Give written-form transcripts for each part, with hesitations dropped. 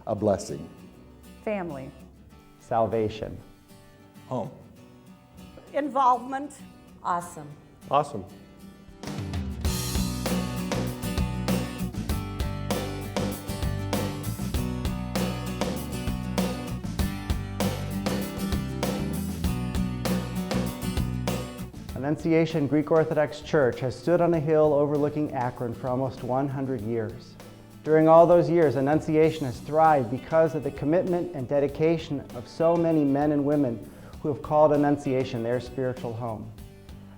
a blessing. Family. Salvation. Home. Involvement. Awesome. Awesome. Annunciation Greek Orthodox Church has stood on a hill overlooking Akron for almost 100 years. During all those years, Annunciation has thrived because of the commitment and dedication of so many men and women who have called Annunciation their spiritual home.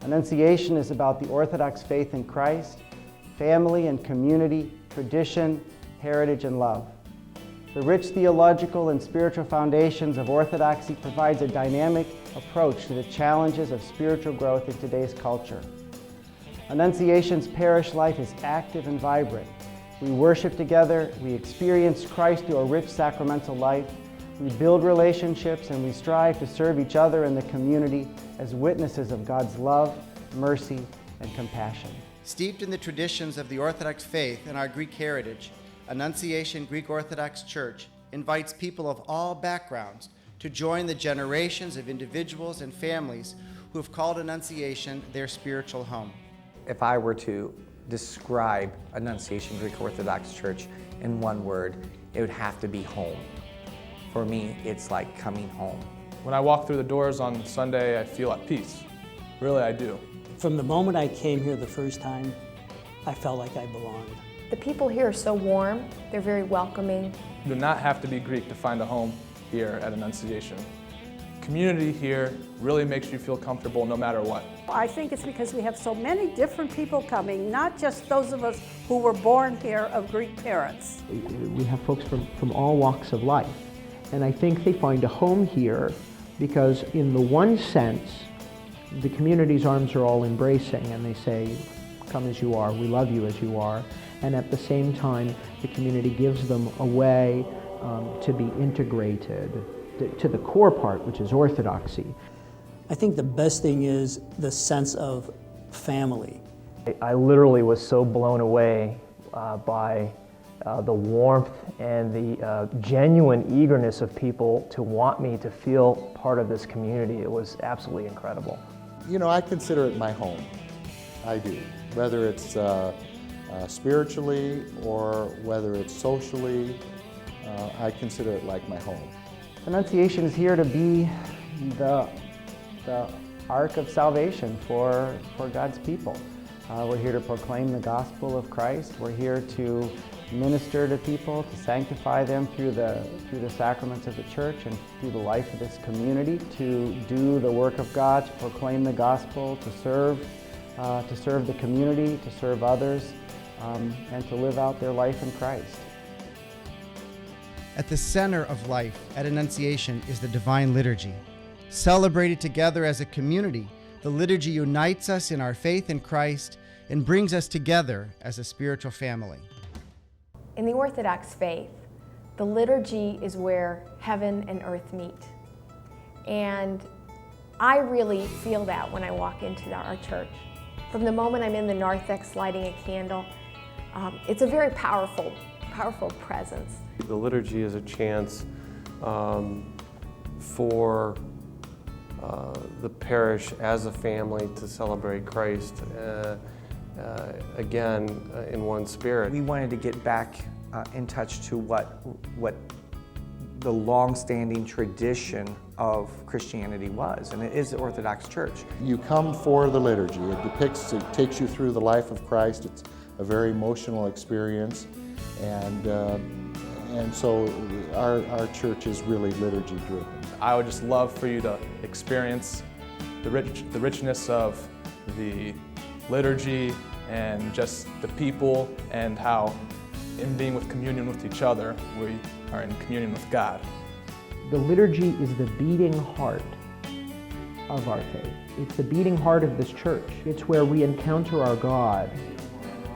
Annunciation is about the Orthodox faith in Christ, family and community, tradition, heritage, and love. The rich theological and spiritual foundations of Orthodoxy provides a dynamic approach to the challenges of spiritual growth in today's culture. Annunciation's parish life is active and vibrant. We worship together, we experience Christ through a rich sacramental life, we build relationships, and we strive to serve each other and the community as witnesses of God's love, mercy, and compassion. Steeped in the traditions of the Orthodox faith and our Greek heritage, Annunciation Greek Orthodox Church invites people of all backgrounds to join the generations of individuals and families who have called Annunciation their spiritual home. If I were to describe Annunciation Greek Orthodox Church in one word, it would have to be home. For me, it's like coming home. When I walk through the doors on Sunday, I feel at peace. Really, I do. From the moment I came here the first time, I felt like I belonged. The people here are so warm. They're very welcoming. You do not have to be Greek to find a home here at Annunciation. Community here really makes you feel comfortable no matter what. I think it's because we have so many different people coming, not just those of us who were born here of Greek parents. We have folks from all walks of life, and I think they find a home here because in the one sense, the community's arms are all embracing and they say, come as you are, we love you as you are, and at the same time, the community gives them a way to be integrated to the core part, which is orthodoxy. I think the best thing is the sense of family. I literally was so blown away by the warmth and the genuine eagerness of people to want me to feel part of this community. It was absolutely incredible. You know, I consider it my home. I do. Whether it's spiritually or whether it's socially, I consider it like my home. Annunciation is here to be the ark of salvation for God's people. We're here to proclaim the gospel of Christ. We're here to minister to people, to sanctify them through the sacraments of the church and through the life of this community, to do the work of God, to proclaim the gospel, to serve the community, to serve others, and to live out their life in Christ. At the center of life at Annunciation is the Divine Liturgy. Celebrated together as a community, the liturgy unites us in our faith in Christ and brings us together as a spiritual family. In the Orthodox faith, the liturgy is where heaven and earth meet. And I really feel that when I walk into our church. From the moment I'm in the narthex lighting a candle, it's a very powerful presence. The liturgy is a chance for the parish as a family to celebrate Christ again in one spirit. We wanted to get back in touch to what the long-standing tradition of Christianity was, and it is the Orthodox Church. You come for the liturgy. It takes you through the life of Christ. It's a very emotional experience, and so our church is really liturgy-driven. I would just love for you to experience the richness of the liturgy and just the people, and how in being with communion with each other, we are in communion with God. The liturgy is the beating heart of our faith. It's the beating heart of this church. It's where we encounter our God,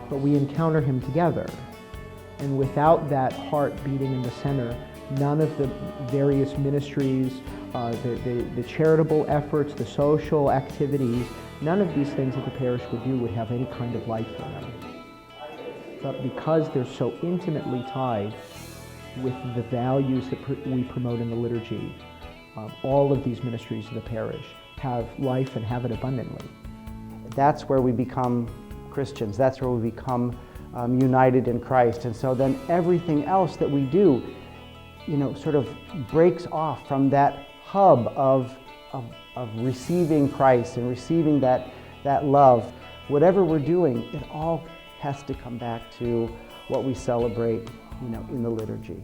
but we encounter Him together. And without that heart beating in the center, none of the various ministries, the charitable efforts, the social activities, none of these things that the parish would do would have any kind of life in them. But because they're so intimately tied with the values that we promote in the liturgy, all of these ministries of the parish have life and have it abundantly. That's where we become Christians. That's where we become united in Christ. And so then everything else that we do, sort of breaks off from that hub of receiving Christ and receiving that love. Whatever we're doing, it all has to come back to what we celebrate, in the liturgy.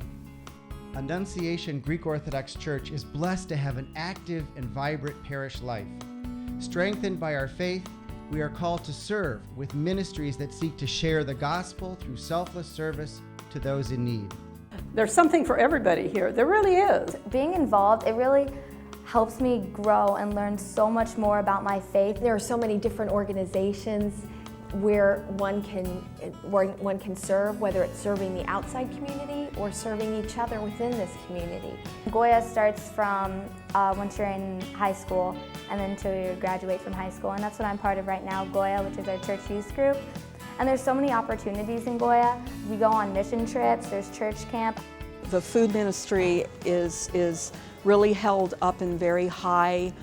Annunciation Greek Orthodox Church is blessed to have an active and vibrant parish life. Strengthened by our faith, we are called to serve with ministries that seek to share the gospel through selfless service to those in need. There's something for everybody here. There really is. Being involved, it really helps me grow and learn so much more about my faith. There are so many different organizations where one can serve, whether it's serving the outside community or serving each other within this community. Goya starts from once you're in high school and then until you graduate from high school, and that's what I'm part of right now, Goya, which is our church youth group. And there's so many opportunities in Goya. We go on mission trips, there's church camp. The food ministry is really held up in very high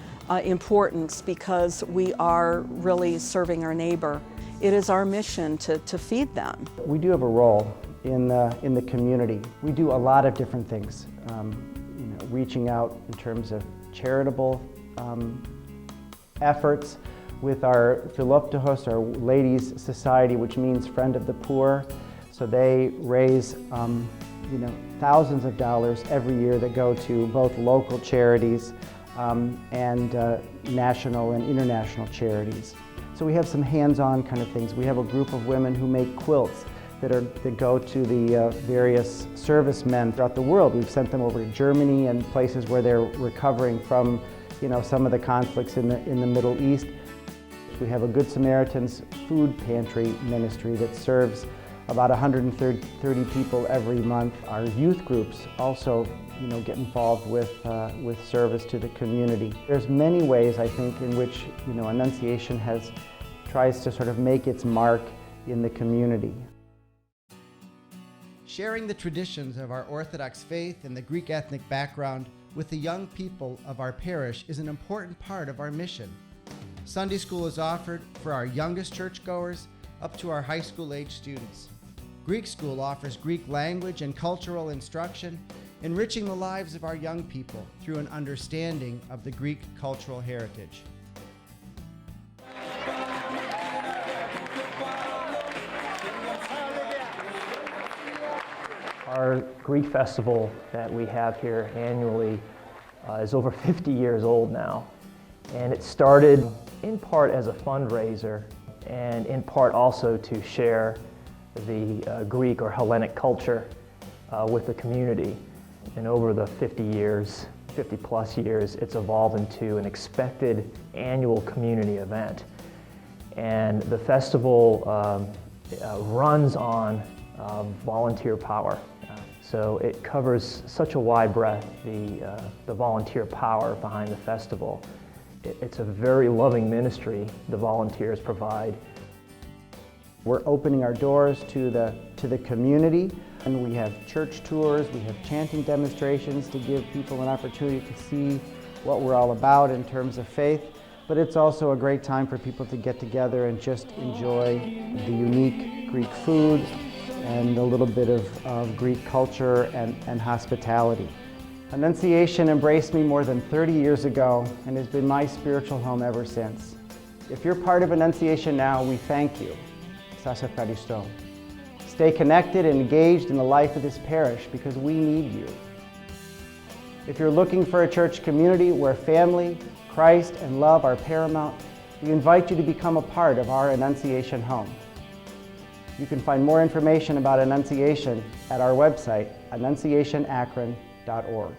importance because we are really serving our neighbor. It is our mission to feed them. We do have a role in the community. We do a lot of different things, reaching out in terms of charitable efforts with our Philoptochos, our Ladies Society, which means Friend of the Poor. So they raise thousands of dollars every year that go to both local charities and national and international charities. So we have some hands-on kind of things. We have a group of women who make quilts that go to the various servicemen throughout the world. We've sent them over to Germany and places where they're recovering from some of the conflicts in the Middle East. We have a Good Samaritan's food pantry ministry that serves about 130 people every month. Our youth groups also get involved with service to the community. There's many ways, I think, in which Annunciation tries to sort of make its mark in the community. Sharing the traditions of our Orthodox faith and the Greek ethnic background with the young people of our parish is an important part of our mission. Sunday school is offered for our youngest churchgoers up to our high school age students. Greek school offers Greek language and cultural instruction, enriching the lives of our young people through an understanding of the Greek cultural heritage. Our Greek festival that we have here annually is over 50 years old now, and it started in part as a fundraiser and in part also to share the Greek or Hellenic culture with the community. And over the 50 plus years, it's evolved into an expected annual community event. And the festival runs on volunteer power. So it covers such a wide breadth, the volunteer power behind the festival. It's a very loving ministry the volunteers provide. We're opening our doors to the community, and we have church tours, we have chanting demonstrations to give people an opportunity to see what we're all about in terms of faith. But it's also a great time for people to get together and just enjoy the unique Greek food and a little bit of Greek culture and hospitality. Annunciation embraced me more than 30 years ago and has been my spiritual home ever since. If you're part of Annunciation now, we thank you. Σας ευχαριστώ. Stay connected and engaged in the life of this parish because we need you. If you're looking for a church community where family, Christ, and love are paramount, we invite you to become a part of our Annunciation home. You can find more information about Annunciation at our website, AnnunciationAkron.org.